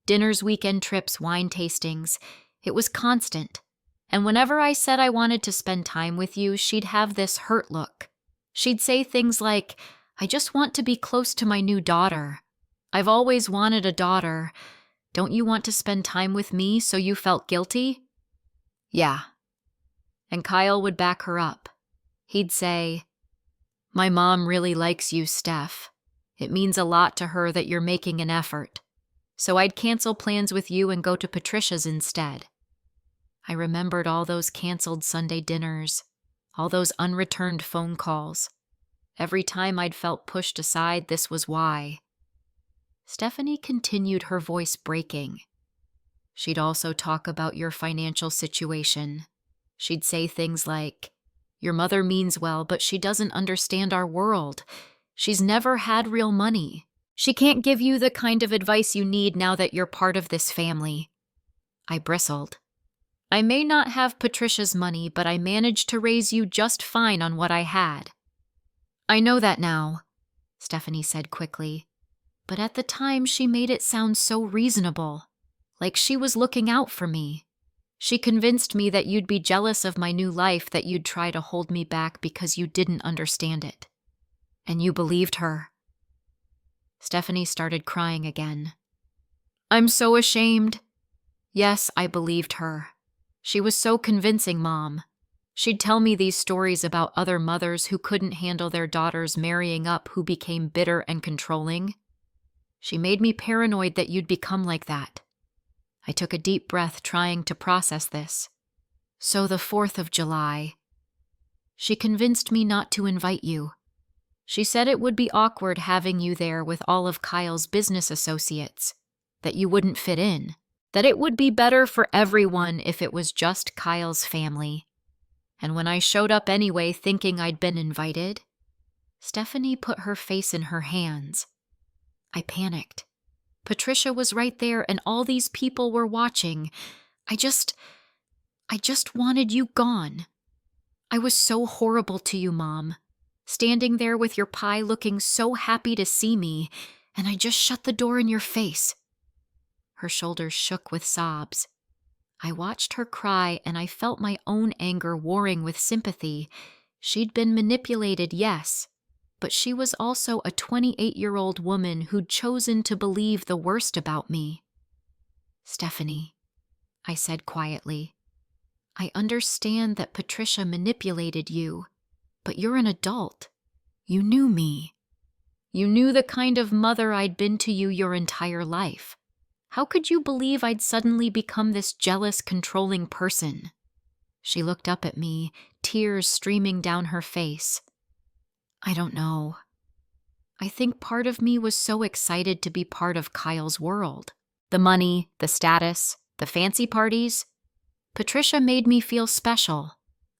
Dinners, weekend trips, wine tastings. It was constant. And whenever I said I wanted to spend time with you, she'd have this hurt look. She'd say things like, "I just want to be close to my new daughter. I've always wanted a daughter. Don't you want to spend time with me so you felt guilty?" "Yeah." And Kyle would back her up. He'd say, "My mom really likes you, Steph. It means a lot to her that you're making an effort. So I'd cancel plans with you and go to Patricia's instead." I remembered all those canceled Sunday dinners, all those unreturned phone calls. Every time I'd felt pushed aside, this was why. Stephanie continued, her voice breaking. She'd also talk about your financial situation. She'd say things like, "Your mother means well, but she doesn't understand our world. She's never had real money. She can't give you the kind of advice you need now that you're part of this family." I bristled. "I may not have Patricia's money, but I managed to raise you just fine on what I had." "I know that now," Stephanie said quickly. But at the time she made it sound so reasonable, like she was looking out for me. She convinced me that you'd be jealous of my new life, that you'd try to hold me back because you didn't understand it. And you believed her. Stephanie started crying again. "I'm so ashamed." "Yes, I believed her. She was so convincing, Mom. She'd tell me these stories about other mothers who couldn't handle their daughters marrying up, who became bitter and controlling. She made me paranoid that you'd become like that." I took a deep breath, trying to process this. "So the 4th of July. She convinced me not to invite you. She said it would be awkward having you there with all of Kyle's business associates, that you wouldn't fit in, that it would be better for everyone if it was just Kyle's family. And when I showed up anyway thinking I'd been invited..." Stephanie put her face in her hands. I panicked. Patricia was right there and all these people were watching. I just wanted you gone. I was so horrible to you, Mom. Standing there with your pie looking so happy to see me, and I just shut the door in your face. Her shoulders shook with sobs. I watched her cry and I felt my own anger warring with sympathy. She'd been manipulated, yes, but she was also a 28-year-old woman who'd chosen to believe the worst about me. "Stephanie," I said quietly, "I understand that Patricia manipulated you, but you're an adult. You knew me. You knew the kind of mother I'd been to you your entire life. How could you believe I'd suddenly become this jealous, controlling person?" She looked up at me, tears streaming down her face. "I don't know. I think part of me was so excited to be part of Kyle's world. The money, the status, the fancy parties. Patricia made me feel special,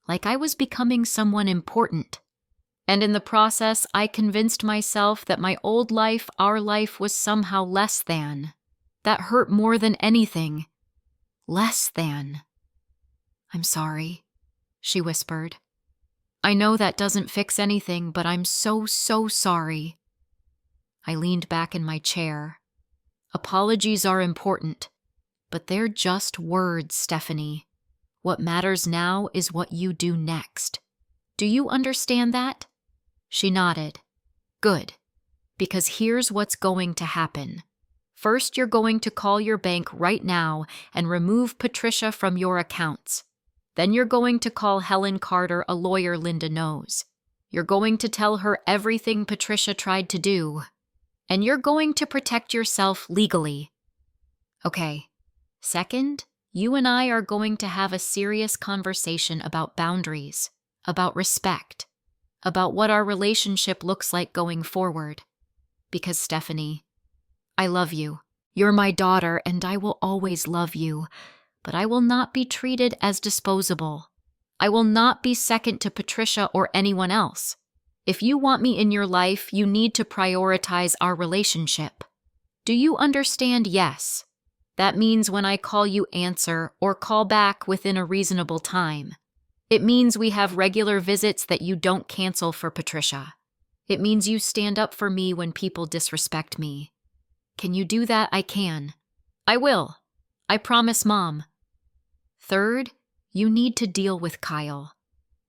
like I was becoming someone important. And in the process, I convinced myself that my old life, our life, was somehow less than. That hurt more than anything. Less than." "I'm sorry," she whispered. "I know that doesn't fix anything, but I'm so sorry." I leaned back in my chair. Apologies are important, but they're just words, Stephanie. What matters now is what you do next. Do you understand that? She nodded. "Good, because here's what's going to happen. First, you're going to call your bank right now and remove Patricia from your accounts. Then you're going to call Helen Carter, a lawyer Linda knows. You're going to tell her everything Patricia tried to do. And you're going to protect yourself legally. Okay. Second, you and I are going to have a serious conversation about boundaries, about respect, about what our relationship looks like going forward. Because, Stephanie, I love you. You're my daughter, and I will always love you. But I will not be treated as disposable. I will not be second to Patricia or anyone else. If you want me in your life, you need to prioritize our relationship. Do you understand? Yes. That means when I call you, answer or call back within a reasonable time. It means we have regular visits that you don't cancel for Patricia. It means you stand up for me when people disrespect me. Can you do that? I can. I will. I promise, Mom. Third, you need to deal with Kyle.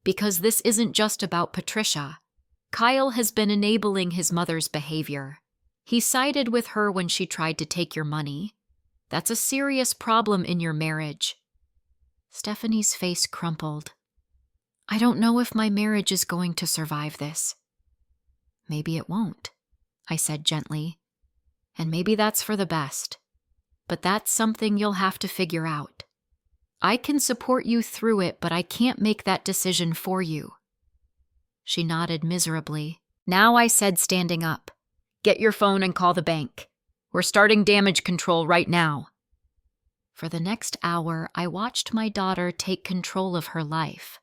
Because this isn't just about Patricia. Kyle has been enabling his mother's behavior. He sided with her when she tried to take your money. That's a serious problem in your marriage. Stephanie's face crumpled. I don't know if my marriage is going to survive this. Maybe it won't, I said gently. And maybe that's for the best. But that's something you'll have to figure out. I can support you through it, but I can't make that decision for you. She nodded miserably. Now, I said, standing up. Get your phone and call the bank. We're starting damage control right now. For the next hour, I watched my daughter take control of her life.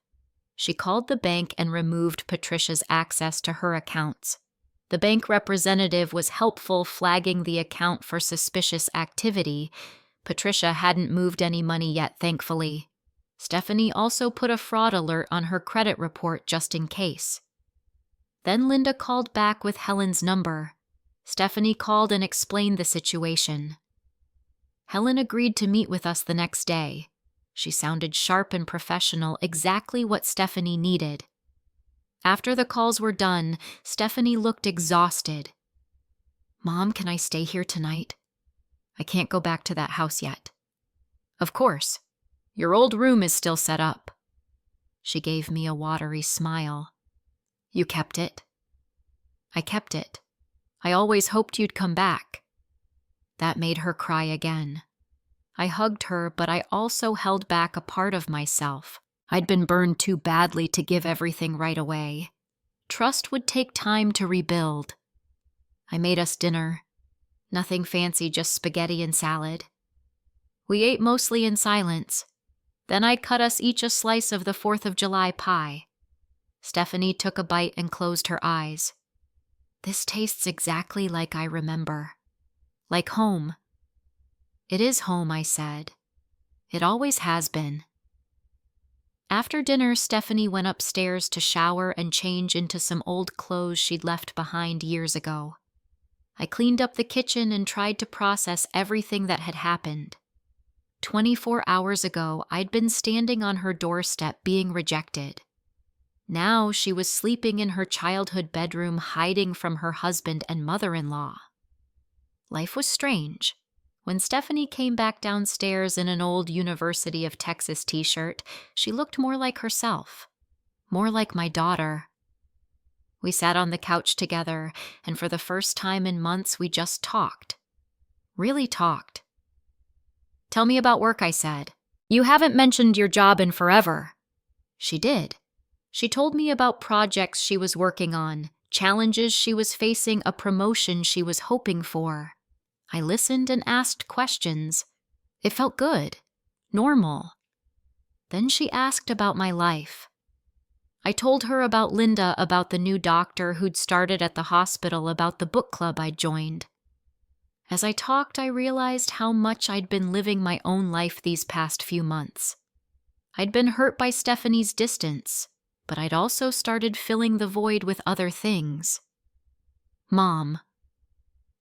She called the bank and removed Patricia's access to her accounts. The bank representative was helpful, flagging the account for suspicious activity. Patricia hadn't moved any money yet, thankfully. Stephanie also put a fraud alert on her credit report just in case. Then Linda called back with Helen's number. Stephanie called and explained the situation. Helen agreed to meet with us the next day. She sounded sharp and professional, exactly what Stephanie needed. After the calls were done, Stephanie looked exhausted. "Mom, can I stay here tonight? I can't go back to that house yet." "Of course. Your old room is still set up." She gave me a watery smile. "You kept it?" "I kept it. I always hoped you'd come back." That made her cry again. I hugged her, but I also held back a part of myself. I'd been burned too badly to give everything right away. Trust would take time to rebuild. I made us dinner. Nothing fancy, just spaghetti and salad. We ate mostly in silence. Then I cut us each a slice of the 4th of July pie. Stephanie took a bite and closed her eyes. "This tastes exactly like I remember. Like home." "It is home," I said. "It always has been." After dinner, Stephanie went upstairs to shower and change into some old clothes she'd left behind years ago. I cleaned up the kitchen and tried to process everything that had happened. 24 hours ago, I'd been standing on her doorstep being rejected. Now she was sleeping in her childhood bedroom, hiding from her husband and mother-in-law. Life was strange. When Stephanie came back downstairs in an old University of Texas t-shirt, she looked more like herself, more like my daughter. We sat on the couch together, and for the first time in months, we just talked. Really talked. "Tell me about work," I said. "You haven't mentioned your job in forever." She did. She told me about projects she was working on, challenges she was facing, a promotion she was hoping for. I listened and asked questions. It felt good, normal. Then she asked about my life. I told her about Linda, about the new doctor who'd started at the hospital, about the book club I'd joined. As I talked, I realized how much I'd been living my own life these past few months. I'd been hurt by Stephanie's distance, but I'd also started filling the void with other things. "Mom,"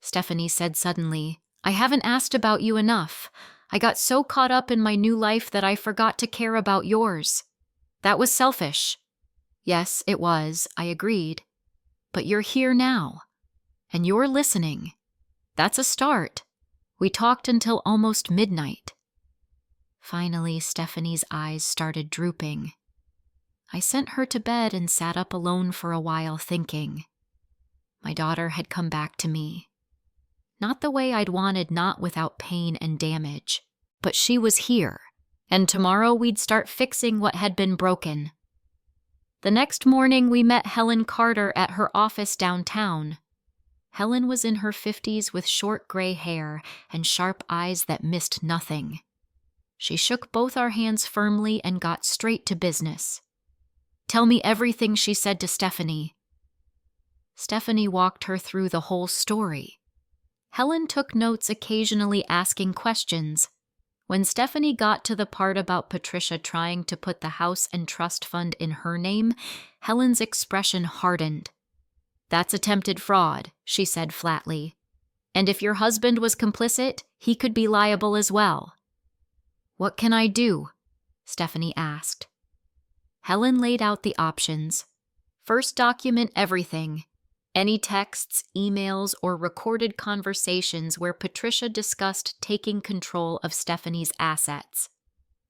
Stephanie said suddenly, "I haven't asked about you enough. I got so caught up in my new life that I forgot to care about yours. That was selfish." "Yes, it was," I agreed. "But you're here now, and you're listening. That's a start." We talked until almost midnight. Finally, Stephanie's eyes started drooping. I sent her to bed and sat up alone for a while thinking. My daughter had come back to me. Not the way I'd wanted, not without pain and damage. But she was here, and tomorrow we'd start fixing what had been broken. The next morning, we met Helen Carter at her office downtown. Helen was in her 50s with short gray hair and sharp eyes that missed nothing. She shook both our hands firmly and got straight to business. "Tell me everything," she said to Stephanie. Stephanie walked her through the whole story. Helen took notes, occasionally asking questions. When Stephanie got to the part about Patricia trying to put the house and trust fund in her name, Helen's expression hardened. "That's attempted fraud," she said flatly. "And if your husband was complicit, he could be liable as well." "What can I do?" Stephanie asked. Helen laid out the options. First, document everything. Any texts, emails, or recorded conversations where Patricia discussed taking control of Stephanie's assets.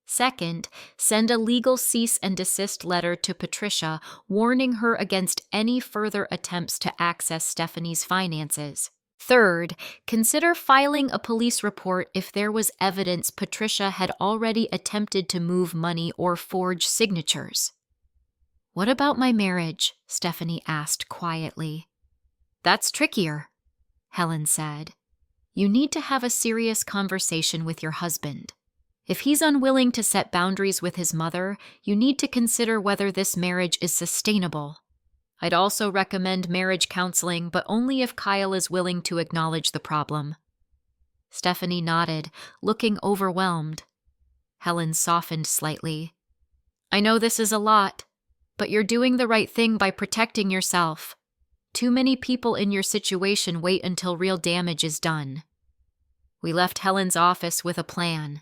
Second, send a legal cease and desist letter to Patricia warning her against any further attempts to access Stephanie's finances. Third, consider filing a police report if there was evidence Patricia had already attempted to move money or forge signatures. "What about my marriage?" Stephanie asked quietly. "That's trickier," Helen said. "You need to have a serious conversation with your husband. If he's unwilling to set boundaries with his mother, you need to consider whether this marriage is sustainable. I'd also recommend marriage counseling, but only if Kyle is willing to acknowledge the problem. Stephanie nodded, looking overwhelmed. Helen softened slightly. I know this is a lot, but you're doing the right thing by protecting yourself. Too many people in your situation wait until real damage is done. We left Helen's office with a plan.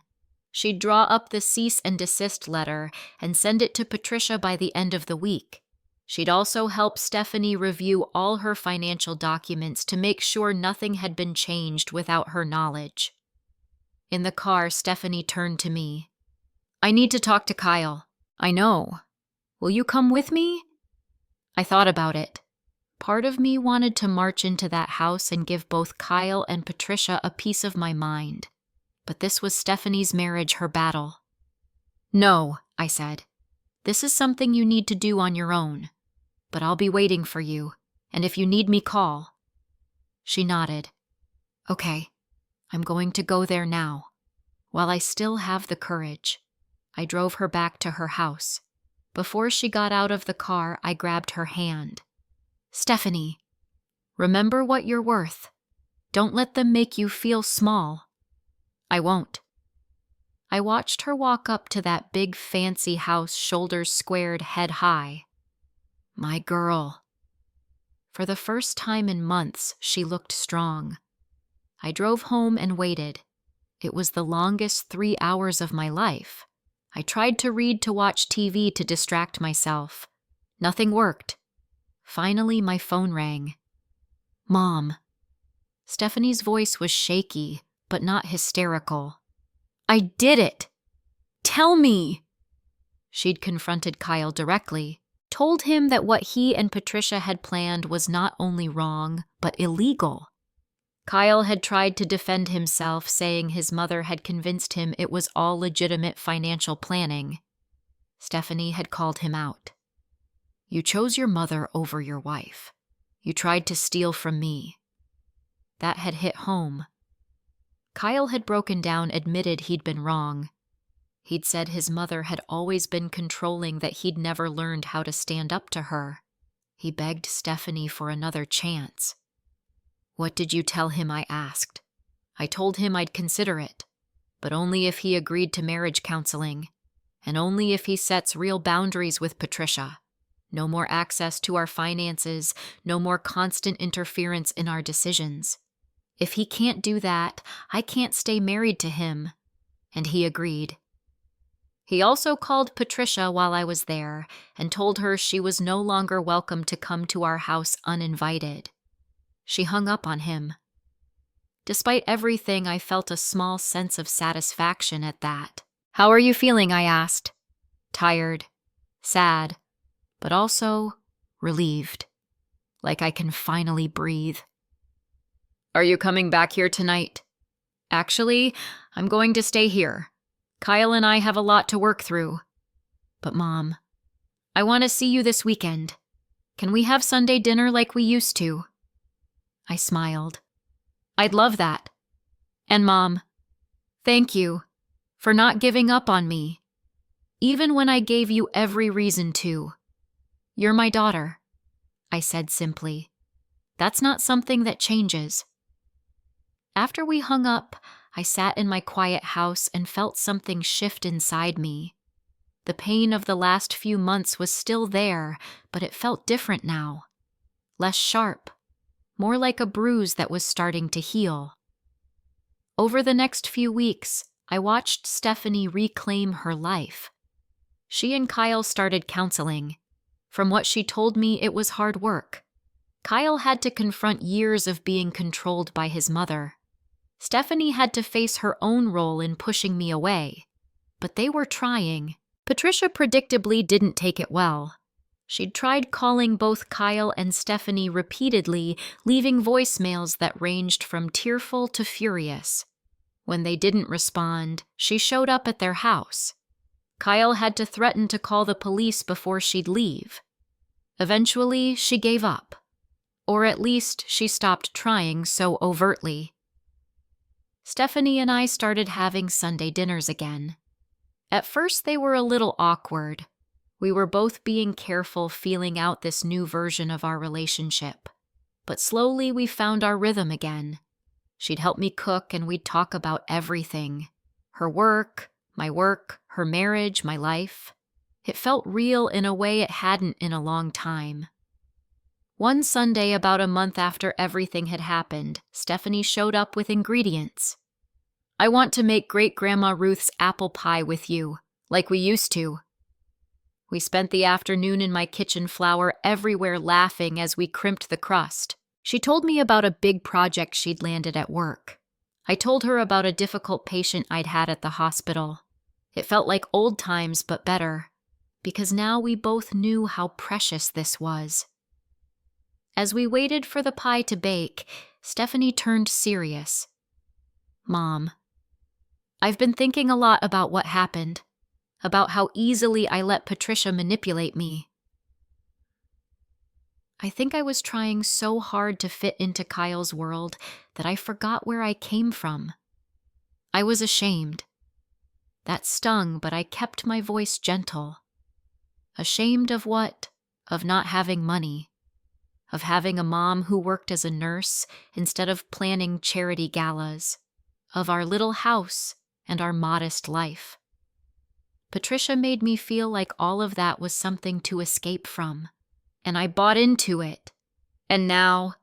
She'd draw up the cease and desist letter and send it to Patricia by the end of the week. She'd also help Stephanie review all her financial documents to make sure nothing had been changed without her knowledge. In the car, Stephanie turned to me. I need to talk to Kyle. I know. Will you come with me? I thought about it. Part of me wanted to march into that house and give both Kyle and Patricia a piece of my mind. But this was Stephanie's marriage, her battle. No, I said. This is something you need to do on your own. But I'll be waiting for you, and if you need me, call. She nodded. Okay, I'm going to go there now. While I still have the courage. I drove her back to her house. Before she got out of the car, I grabbed her hand. Stephanie, remember what you're worth. Don't let them make you feel small. I won't. I watched her walk up to that big fancy house, shoulders squared, head high. My girl. For the first time in months, she looked strong. I drove home and waited. It was the longest 3 hours of my life. I tried to read, to watch TV, to distract myself. Nothing worked. Finally, my phone rang. Mom. Stephanie's voice was shaky, but not hysterical. I did it! Tell me! She'd confronted Kyle directly, told him that what he and Patricia had planned was not only wrong, but illegal. Kyle had tried to defend himself, saying his mother had convinced him it was all legitimate financial planning. Stephanie had called him out. You chose your mother over your wife. You tried to steal from me. That had hit home. Kyle had broken down, admitted he'd been wrong. He'd said his mother had always been controlling, that he'd never learned how to stand up to her. He begged Stephanie for another chance. What did you tell him? I asked. I told him I'd consider it, but only if he agreed to marriage counseling, and only if he sets real boundaries with Patricia. No more access to our finances, no more constant interference in our decisions. If he can't do that, I can't stay married to him. And he agreed. He also called Patricia while I was there and told her she was no longer welcome to come to our house uninvited. She hung up on him. Despite everything, I felt a small sense of satisfaction at that. How are you feeling? I asked. Tired, sad, but also relieved. Like I can finally breathe. Are you coming back here tonight? Actually, I'm going to stay here. Kyle and I have a lot to work through. But Mom, I want to see you this weekend. Can we have Sunday dinner like we used to? I smiled. I'd love that. And Mom, thank you for not giving up on me, even when I gave you every reason to. You're my daughter, I said simply. That's not something that changes. After we hung up, I sat in my quiet house and felt something shift inside me. The pain of the last few months was still there, but it felt different now. Less sharp, more like a bruise that was starting to heal. Over the next few weeks, I watched Stephanie reclaim her life. She and Kyle started counseling. From what she told me, it was hard work. Kyle had to confront years of being controlled by his mother. Stephanie had to face her own role in pushing me away. But they were trying. Patricia predictably didn't take it well. She'd tried calling both Kyle and Stephanie repeatedly, leaving voicemails that ranged from tearful to furious. When they didn't respond, she showed up at their house. Kyle had to threaten to call the police before she'd leave. Eventually, she gave up. Or at least she stopped trying so overtly. Stephanie and I started having Sunday dinners again. At first, they were a little awkward. We were both being careful, feeling out this new version of our relationship. But slowly, we found our rhythm again. She'd help me cook, and we'd talk about everything. Her work, her marriage, my life. It felt real in a way it hadn't in a long time. One Sunday, about a month after everything had happened, Stephanie showed up with ingredients. "I want to make Great-Grandma Ruth's apple pie with you, like we used to." We spent the afternoon in my kitchen flour everywhere laughing as we crimped the crust. She told me about a big project she'd landed at work. I told her about a difficult patient I'd had at the hospital. It felt like old times, but better, because now we both knew how precious this was. As we waited for the pie to bake, Stephanie turned serious. "Mom, I've been thinking a lot about what happened, about how easily I let Patricia manipulate me. I think I was trying so hard to fit into Kyle's world that I forgot where I came from. I was ashamed. That stung, but I kept my voice gentle. Ashamed of what? Of not having money. Of having a mom who worked as a nurse instead of planning charity galas. Of our little house and our modest life. Patricia made me feel like all of that was something to escape from, and I bought into it. And now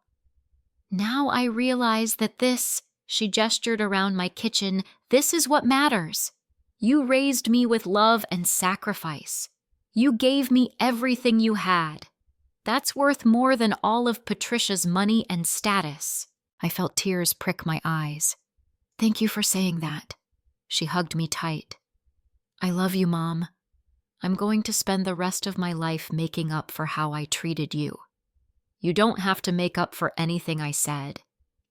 I realize that this," she gestured around my kitchen, "this is what matters. You raised me with love and sacrifice. You gave me everything you had. That's worth more than all of Patricia's money and status." I felt tears prick my eyes. "Thank you for saying that." She hugged me tight. "I love you, Mom. I'm going to spend the rest of my life making up for how I treated you. You don't have to make up for anything I said.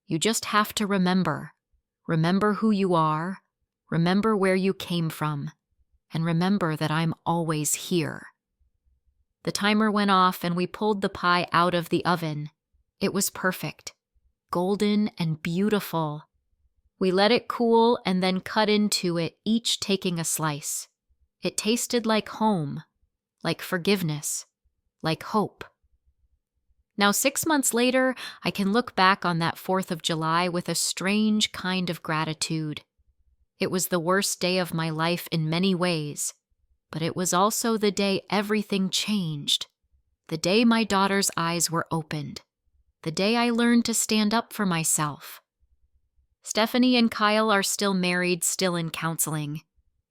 You just have to remember. Remember who you are, remember where you came from, and remember that I'm always here." The timer went off and we pulled the pie out of the oven. It was perfect, golden and beautiful. We let it cool and then cut into it, each taking a slice. It tasted like home, like forgiveness, like hope. Now, 6 months later, I can look back on that 4th of July with a strange kind of gratitude. It was the worst day of my life in many ways, but it was also the day everything changed. The day my daughter's eyes were opened. The day I learned to stand up for myself. Stephanie and Kyle are still married, still in counseling.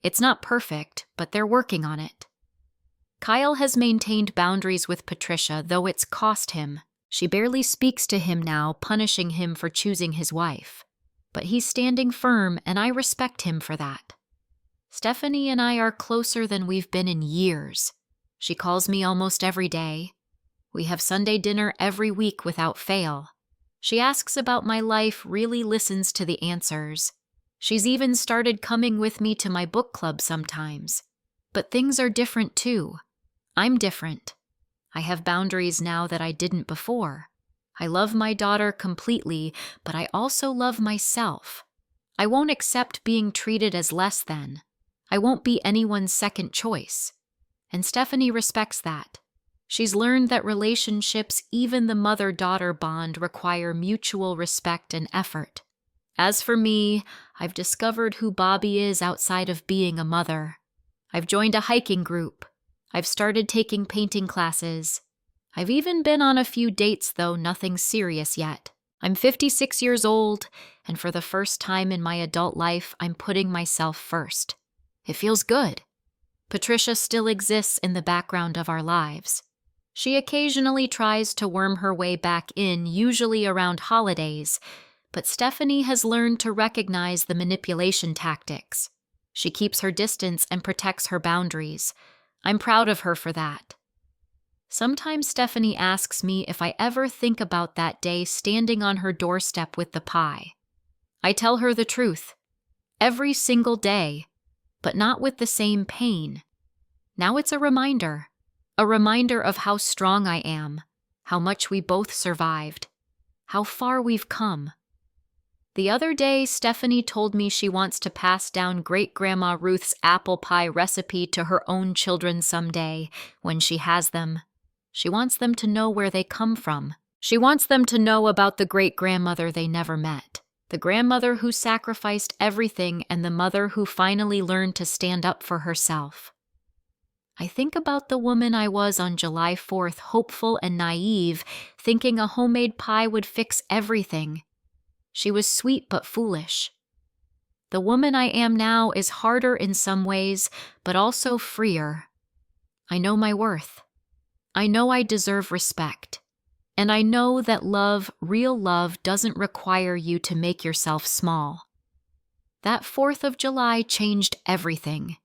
It's not perfect, but they're working on it. Kyle has maintained boundaries with Patricia, though it's cost him. She barely speaks to him now, punishing him for choosing his wife. But he's standing firm, and I respect him for that. Stephanie and I are closer than we've been in years. She calls me almost every day. We have Sunday dinner every week without fail. She asks about my life, really listens to the answers. She's even started coming with me to my book club sometimes. But things are different too. I'm different. I have boundaries now that I didn't before. I love my daughter completely, but I also love myself. I won't accept being treated as less than. I won't be anyone's second choice. And Stephanie respects that. She's learned that relationships, even the mother-daughter bond, require mutual respect and effort. As for me, I've discovered who Bobby is outside of being a mother. I've joined a hiking group. I've started taking painting classes. I've even been on a few dates, though nothing serious yet. I'm 56 years old, and for the first time in my adult life, I'm putting myself first. It feels good. Patricia still exists in the background of our lives. She occasionally tries to worm her way back in, usually around holidays, but Stephanie has learned to recognize the manipulation tactics. She keeps her distance and protects her boundaries. I'm proud of her for that. Sometimes Stephanie asks me if I ever think about that day standing on her doorstep with the pie. I tell her the truth. Every single day, but not with the same pain. Now it's a reminder of how strong I am, how much we both survived, how far we've come. The other day, Stephanie told me she wants to pass down Great-Grandma Ruth's apple pie recipe to her own children someday, when she has them. She wants them to know where they come from. She wants them to know about the great-grandmother they never met, the grandmother who sacrificed everything and the mother who finally learned to stand up for herself. I think about the woman I was on July 4th, hopeful and naive, thinking a homemade pie would fix everything. She was sweet but foolish. The woman I am now is harder in some ways, but also freer. I know my worth. I know I deserve respect. And I know that love, real love, doesn't require you to make yourself small. That 4th of July changed everything.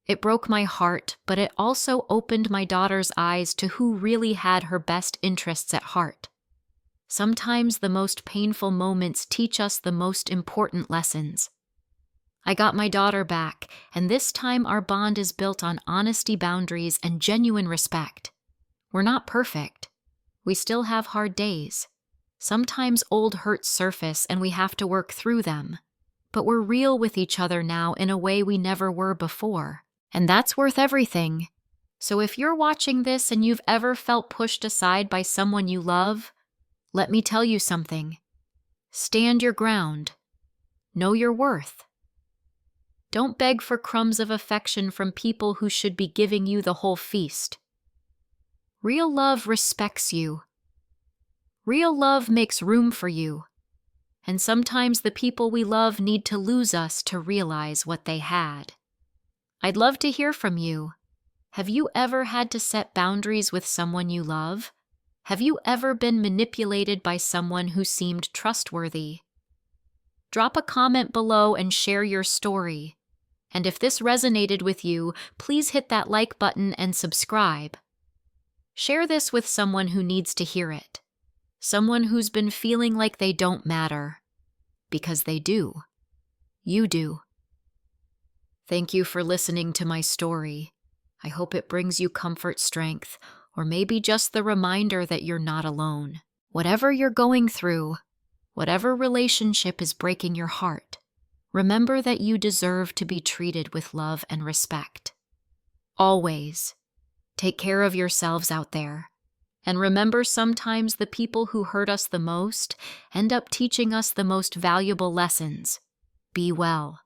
It broke my heart, but it also opened my daughter's eyes to who really had her best interests at heart. Sometimes the most painful moments teach us the most important lessons. I got my daughter back, and this time our bond is built on honesty, boundaries, and genuine respect. We're not perfect. We still have hard days. Sometimes old hurts surface and we have to work through them. But we're real with each other now in a way we never were before. And that's worth everything. So if you're watching this and you've ever felt pushed aside by someone you love, let me tell you something. Stand your ground. Know your worth. Don't beg for crumbs of affection from people who should be giving you the whole feast. Real love respects you. Real love makes room for you. And sometimes the people we love need to lose us to realize what they had. I'd love to hear from you. Have you ever had to set boundaries with someone you love? Have you ever been manipulated by someone who seemed trustworthy? Drop a comment below and share your story. And if this resonated with you, please hit that like button and subscribe. Share this with someone who needs to hear it. Someone who's been feeling like they don't matter. Because they do. You do. Thank you for listening to my story. I hope it brings you comfort, strength, or maybe just the reminder that you're not alone. Whatever you're going through, whatever relationship is breaking your heart, remember that you deserve to be treated with love and respect. Always. Take care of yourselves out there. And remember, sometimes the people who hurt us the most end up teaching us the most valuable lessons. Be well.